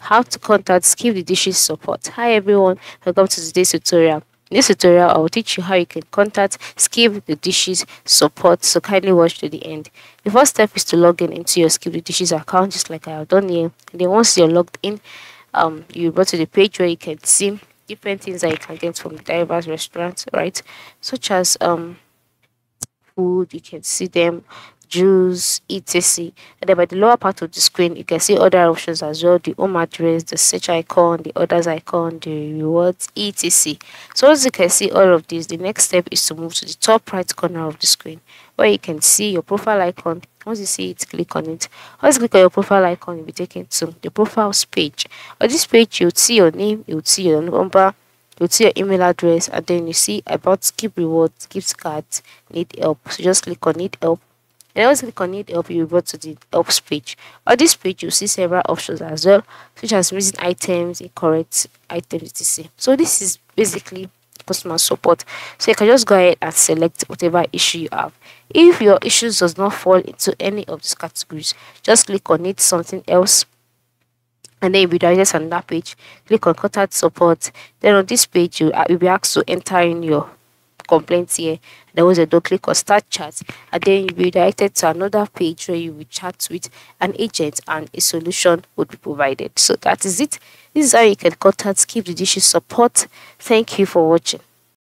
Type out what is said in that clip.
how to contact Skip the Dishes support. Hi everyone, welcome to today's tutorial. In this tutorial, I will teach you how you can contact Skip the Dishes support, so kindly watch to the end. The first step is to log in into your Skip the Dishes account, just like I have done here. And then once you're logged in, you go to the page where you can see different things that you can get from diverse restaurants, right? Such as food, you can see them, juice, etc. And then by the lower part of the screen, you can see other options as well: the home address, the search icon, the others icon, the rewards, etc. So as you can see all of these, the next step is to move to the top right corner of the screen where you can see your profile icon. Once you see it, click on it. Once you click on your profile icon, you'll be taken to the profiles page. On this page, you'll see your name, you'll see your number, you'll see your email address, and then you see about Skip rewards, gift cards, need help. So just click on need help. And once you click on need help, you will go to the helps page. On this page, you'll see several options as well, such as missing items, incorrect items, etc. So this is basically customer support. So you can just go ahead and select whatever issue you have. If your issues does not fall into any of these categories, just click on need something else, and then you'll be directed to another page. Click on contact support. Then on this page, you'll be asked to enter in your complaints here. There was a door, click on start chat, and then you'll be directed to another page where you will chat with an agent and a solution would be provided. So that is it. This is how you can contact Skip the Dishes support. Thank you for watching.